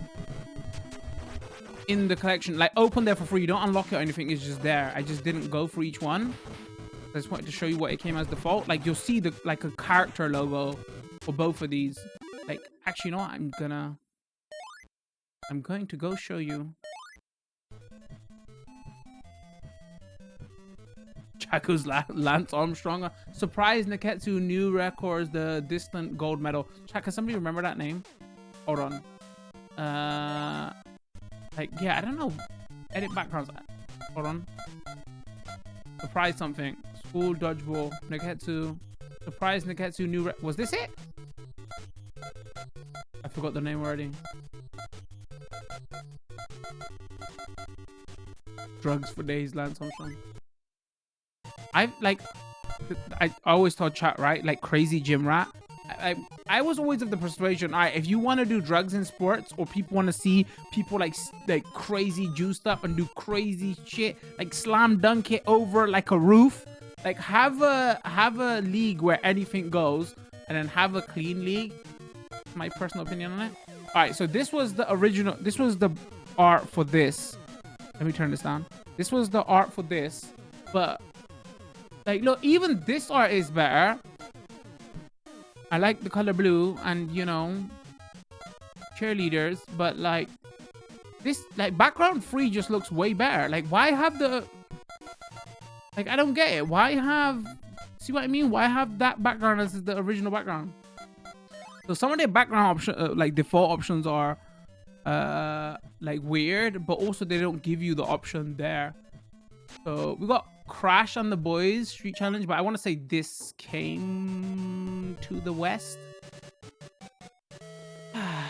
in the collection, like open there for free. You don't unlock it or anything. It's just there. I just didn't go for each one. I just wanted to show you what it came as default. Like, you'll see the like a character logo for both of these. Like, actually, you know what? I'm going to go show you. Chaco's Lance Armstrong. Surprise Neketsu new records the distant gold medal. Chaka, somebody remember that name? Hold on. Like, yeah, I don't know. Edit backgrounds. Hold on. Surprise something. School dodgeball. Neketsu. Surprise Neketsu new was this it? I forgot the name already. Drugs for days, Lance Armstrong. I always thought chat, right? Like crazy gym rat. I was always of the persuasion, all right, if you want to do drugs in sports, or people want to see people like crazy juiced up and do crazy shit, like slam dunk it over like a roof, like have a league where anything goes, and then have a clean league. My personal opinion on it. All right, so this was the original. This was the art for this. Let me turn this down. This was the art for this, but like, look, even this art is better. I like the color blue and, you know, cheerleaders, but like this, like background 3 just looks way better. Like, why have the, like, I don't get it. Why have, see what I mean? Why have that background as the original background? So some of the background option, like default options are like weird, but also they don't give you the option there. So we got Crash and the Boys Street Challenge, but I want to say this came to the West. That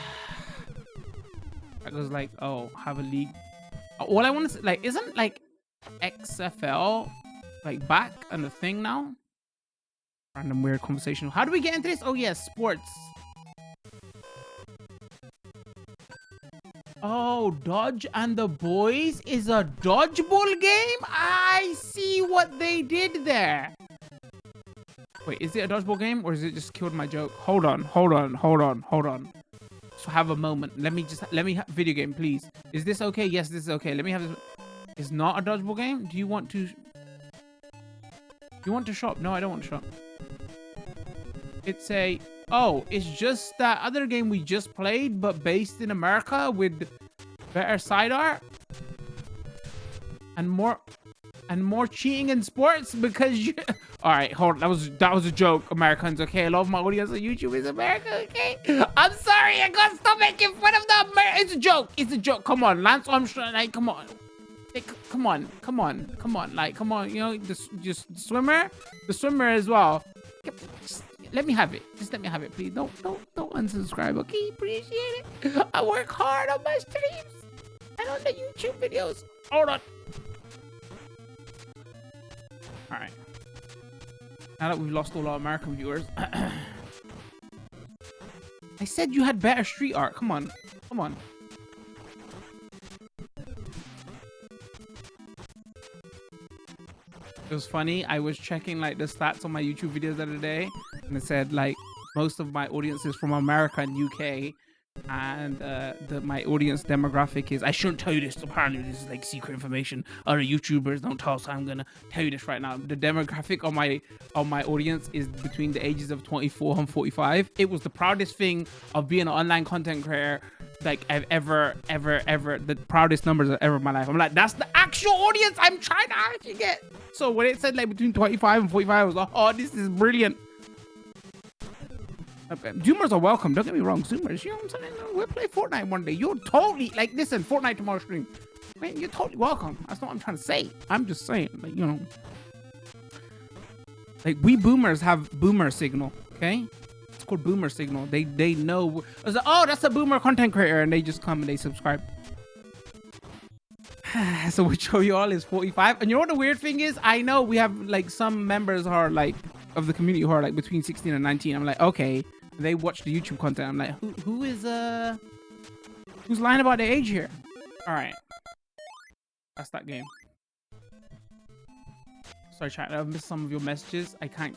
was like, oh, have a league. All I want to say, like, isn't like XFL like back and the thing now? Random weird conversation. How do we get into this? Oh yeah, sports. Oh, Dodge and the Boys is a dodgeball game? I see what they did there. Wait, is it a dodgeball game or is it just killed my joke? Hold on. So have a moment. Let me video game, please. Is this okay? Yes, this is okay. Let me have this. It's not a dodgeball game? Do you want to shop? No, I don't want to shop. It's a, oh, it's just that other game we just played, but based in America with better side art and more cheating in sports because you. All right, hold on. That was a joke, Americans. Okay, a lot of my audience on YouTube is America. Okay, I'm sorry. I gotta stop making fun of the America. It's a joke. It's a joke. Come on, Lance Armstrong. Like, come on. Like, come on. Like, come on. You know, just the swimmer as well. Just let me have it. Just let me have it, please. Don't unsubscribe. Okay, appreciate it. I work hard on my streams and on the YouTube videos. Hold on. All right. Now that we've lost all our American viewers, I said you had better street art. Come on. It was funny. I was checking like the stats on my YouTube videos the other day, and it said like most of my audience is from America and UK, and my audience demographic is, I shouldn't tell you this, apparently this is like secret information, other YouTubers don't tell, so I'm gonna tell you this right now. The demographic on my audience is between the ages of 24 and 45. It was the proudest thing of being an online content creator like I've ever, the proudest numbers of ever in my life. I'm like, that's the actual audience I'm trying to actually get. So when it said like between 25 and 45, I was like, oh, this is brilliant. Okay. Zoomers are welcome. Don't get me wrong, Zoomers. You know what I'm saying? We'll play Fortnite one day. You're totally like, listen, Fortnite tomorrow stream. Man, you're totally welcome. That's not what I'm trying to say. I'm just saying, like, you know, like we boomers have boomer signal. Okay, it's called boomer signal. They know. I was like, oh, that's a boomer content creator, and they just come and they subscribe. So we show you all is 45, and you know what the weird thing is? I know we have like some members who are like of the community who are like between 16 and 19. I'm like, okay, they watch the YouTube content. I'm like, who's lying about their age here? All right, that's that game. Sorry, chat, I've missed some of your messages. I can't.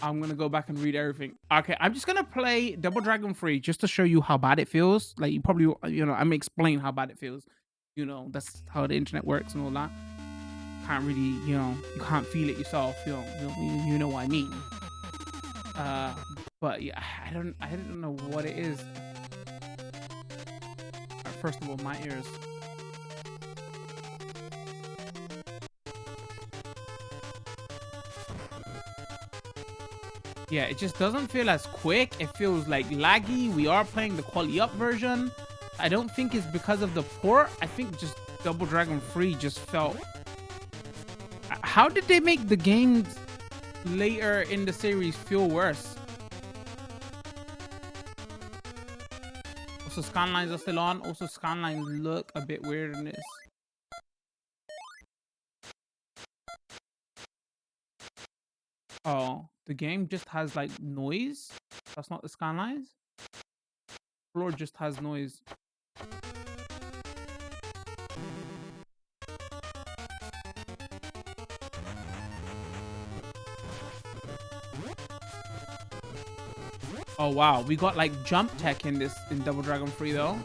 I'm gonna go back and read everything. Okay, I'm just gonna play Double Dragon Free just to show you how bad it feels. Like, you probably, you know, I'm gonna explain how bad it feels. You know, that's how the internet works and all that. Can't really, you know, you can't feel it yourself. You know what I mean. But yeah, I don't know what it is. Right, first of all, my ears. Yeah, it just doesn't feel as quick. It feels like laggy. We are playing the quality up version. I don't think it's because of the port. I think just Double Dragon Free just felt... How did they make the games later in the series feel worse? Also, scanlines are still on. Also, scanlines look a bit weird in this. Oh, the game just has like noise. That's not the scanlines. Floor just has noise. Oh wow, we got like jump tech in Double Dragon Free though.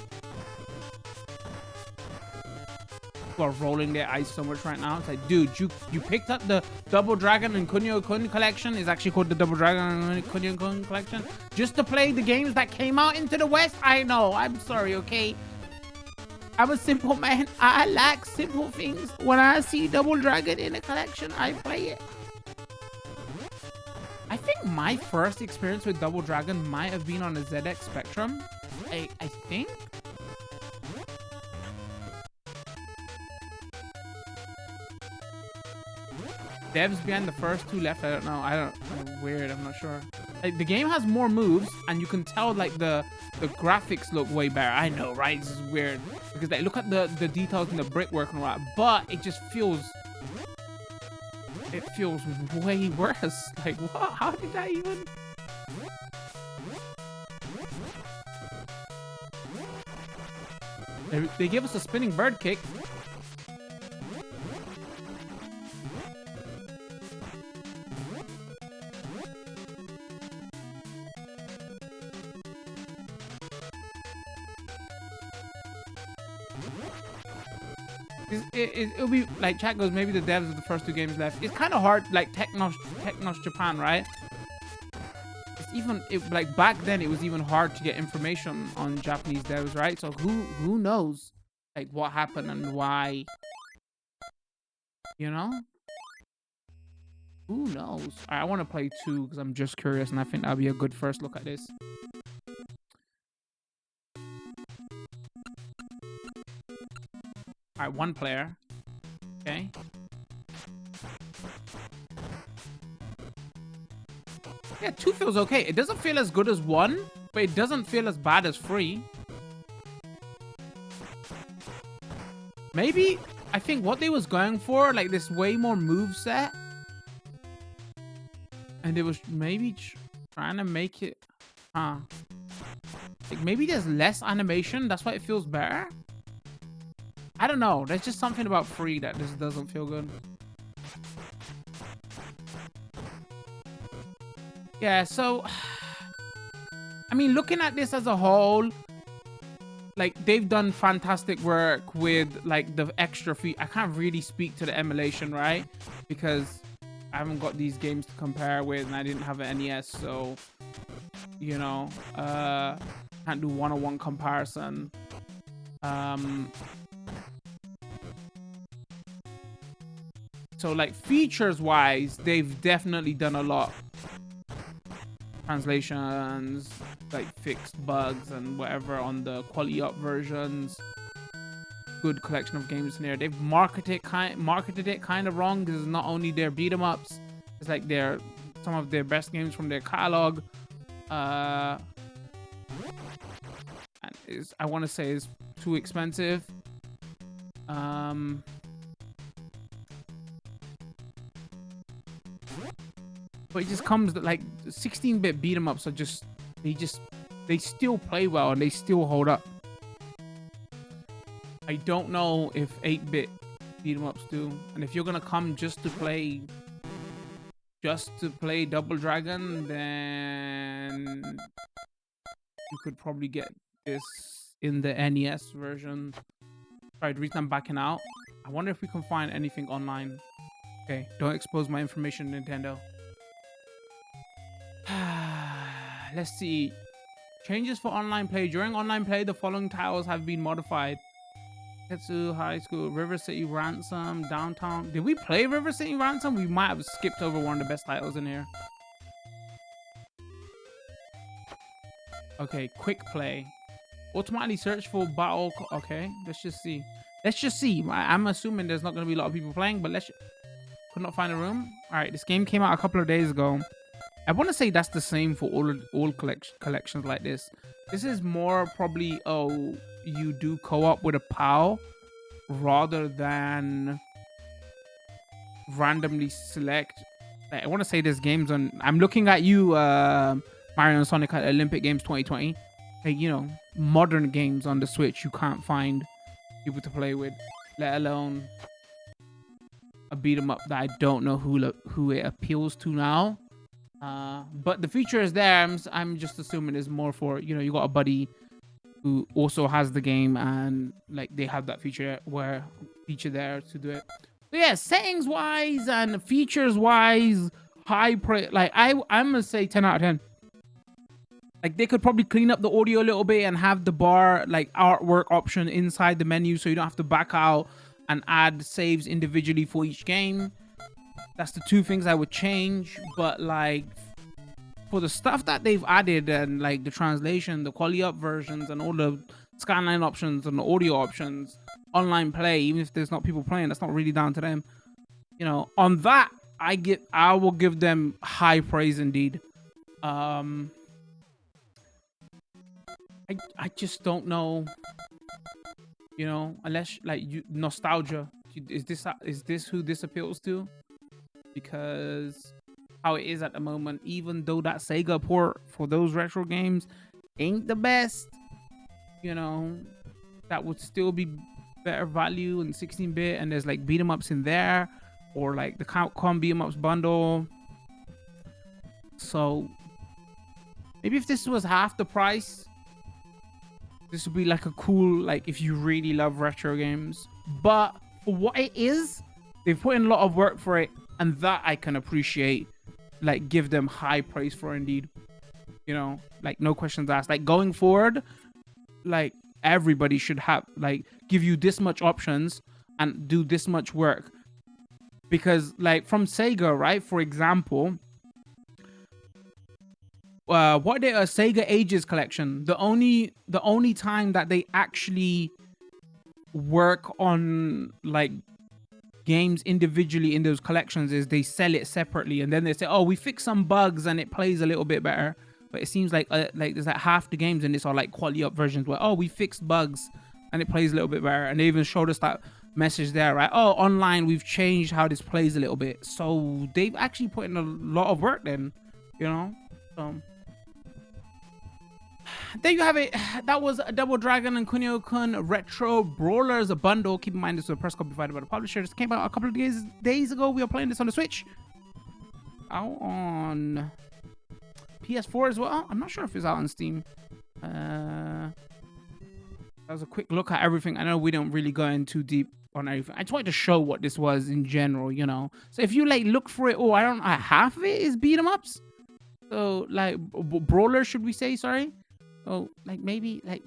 People are rolling their eyes so much right now. It's like, dude, you picked up the Double Dragon and Kunio-kun collection. It's actually called the Double Dragon and Kunio-kun collection. Just to play the games that came out into the West. I know, I'm sorry, okay? I'm a simple man. I like simple things. When I see Double Dragon in a collection, I play it. I think my first experience with Double Dragon might have been on a ZX Spectrum. I think. Devs behind the first two left. I don't know. Weird. I'm not sure. Like, the game has more moves, and you can tell like the graphics look way better. I know, right? This is weird because they look at the details in the brickwork and all that, but it just feels. It feels way worse. Like, what? How did that even? They gave us a spinning bird kick. It'll be like, chat goes, maybe the devs of the first two games left. It's kind of hard, like Technos Japan, right? It's even like back then it was even hard to get information on Japanese devs, right? So who knows like what happened and why, you know? Who knows? I want to play 2 because I'm just curious, and I think that'll be a good first look at this. All right, 1 player. Okay. Yeah, 2 feels okay. It doesn't feel as good as 1, but it doesn't feel as bad as 3. Maybe, I think what they was going for, like this way more moveset. And it was maybe trying to make it, like maybe there's less animation. That's why it feels better. I don't know. There's just something about 3 that just doesn't feel good. Yeah, so, I mean, looking at this as a whole, like they've done fantastic work with like the extra feet. I can't really speak to the emulation, right? Because I haven't got these games to compare with and I didn't have an NES, so, you know, can't do one-on-one comparison. So like features wise, they've definitely done a lot. Translations, like fixed bugs and whatever on the quality up versions. Good collection of games in there. They've marketed it kind of wrong, because it's not only their beat 'em ups, it's like some of their best games from their catalog. And I want to say it's too expensive. But it just comes that like 16-bit beat 'em ups are just they still play well and they still hold up. I don't know if 8-bit beat 'em ups do. And if you're gonna come just to play Double Dragon, then you could probably get this in the NES version. Sorry, the reason I'm backing out. I wonder if we can find anything online. Okay, don't expose my information, Nintendo. Let's see. Changes for online play. During online play, the following titles have been modified. Ketsu High School, River City Ransom, Downtown. Did we play River City Ransom? We might have skipped over one of the best titles in here. Okay, quick play. Automatically search for battle. Okay, let's just see. Let's just see. I'm assuming there's not going to be a lot of people playing, but could not find a room. All right, this game came out a couple of days ago. I want to say that's the same for all collections like this. This is more probably, oh, you do co-op with a pal rather than randomly select. I want to say there's games on. I'm looking at you, Mario and Sonic at Olympic Games 2020. Like, you know, modern games on the Switch you can't find people to play with, let alone a beat 'em up that I don't know who it appeals to now. But the feature is there. I'm just assuming it's more for, you know, you got a buddy who also has the game and like they have that feature there to do it. So yeah, settings wise and features wise, like I'm gonna say 10 out of 10. Like they could probably clean up the audio a little bit and have the bar like artwork option inside the menu, so you don't have to back out and add saves individually for each game. That's the 2 things I would change. But like for the stuff that they've added and like the translation, the quality up versions and all the skyline options and the audio options, online play, even if there's not people playing, that's not really down to them. You know, on that I will give them high praise indeed. I just don't know, you know, unless like nostalgia, is this who this appeals to? Because how it is at the moment, even though that Sega port for those retro games ain't the best, you know, that would still be better value in 16-bit, and there's like beat 'em ups in there, or like the Capcom beat 'em ups bundle. So maybe if this was half the price, this would be like a cool, like if you really love retro games. But for what it is, they've put in a lot of work for it, and that I can appreciate, like give them high praise for indeed. You know, like no questions asked. Like going forward, like everybody should have like give you this much options and do this much work. Because like from Sega, right, for example, what they a Sega Ages collection, the only time that they actually work on like games individually in those collections is they sell it separately, and then they say, oh, we fixed some bugs and it plays a little bit better. But it seems like there's like half the games in this are like quality up versions where, oh, we fixed bugs and it plays a little bit better. And they even showed us that message there, right? Oh, online we've changed how this plays a little bit. So they've actually put in a lot of work then, you know. So there you have it. That was Double Dragon and Kunio-kun Retro Brawlers, a bundle. Keep in mind this was a press copy provided by the publisher. This came out a couple of days ago. We are playing this on the Switch. Out on PS4 as well. I'm not sure if it's out on Steam. That was a quick look at everything. I know we don't really go in too deep on everything. I just wanted to show what this was in general, you know. So if you like look for it, oh, I don't know, half of it is beat 'em ups. So like Brawler, should we say? Sorry. Oh, like maybe like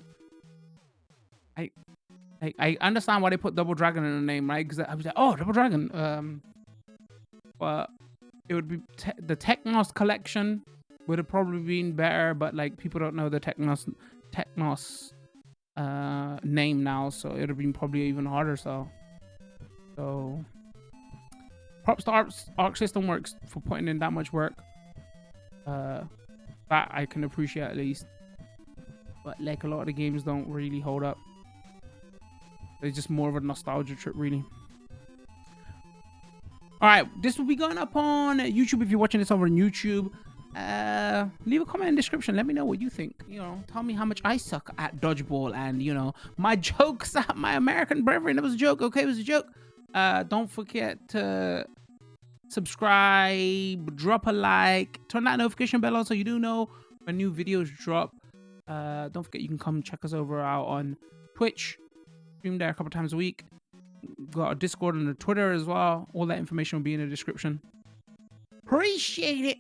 I understand why they put Double Dragon in the name, right? Because I was like, oh, Double Dragon. But it would be the Technos collection would have probably been better, but like people don't know the Technos name now, so it would have been probably even harder. So props to Arc System Works for putting in that much work. That I can appreciate at least. But like a lot of the games don't really hold up. It's just more of a nostalgia trip, really. All right, this will be going up on YouTube if you're watching this over on YouTube. Leave a comment in the description. Let me know what you think. You know, tell me how much I suck at dodgeball, and you know, my jokes at my American brethren. It was a joke. Okay, it was a joke. Don't forget to subscribe, drop a like, turn that notification bell on so you do know when new videos drop. Don't forget you can come check us over out on Twitch. Stream there a couple times a week. Got a Discord and a Twitter as well. All that information will be in the description. Appreciate it.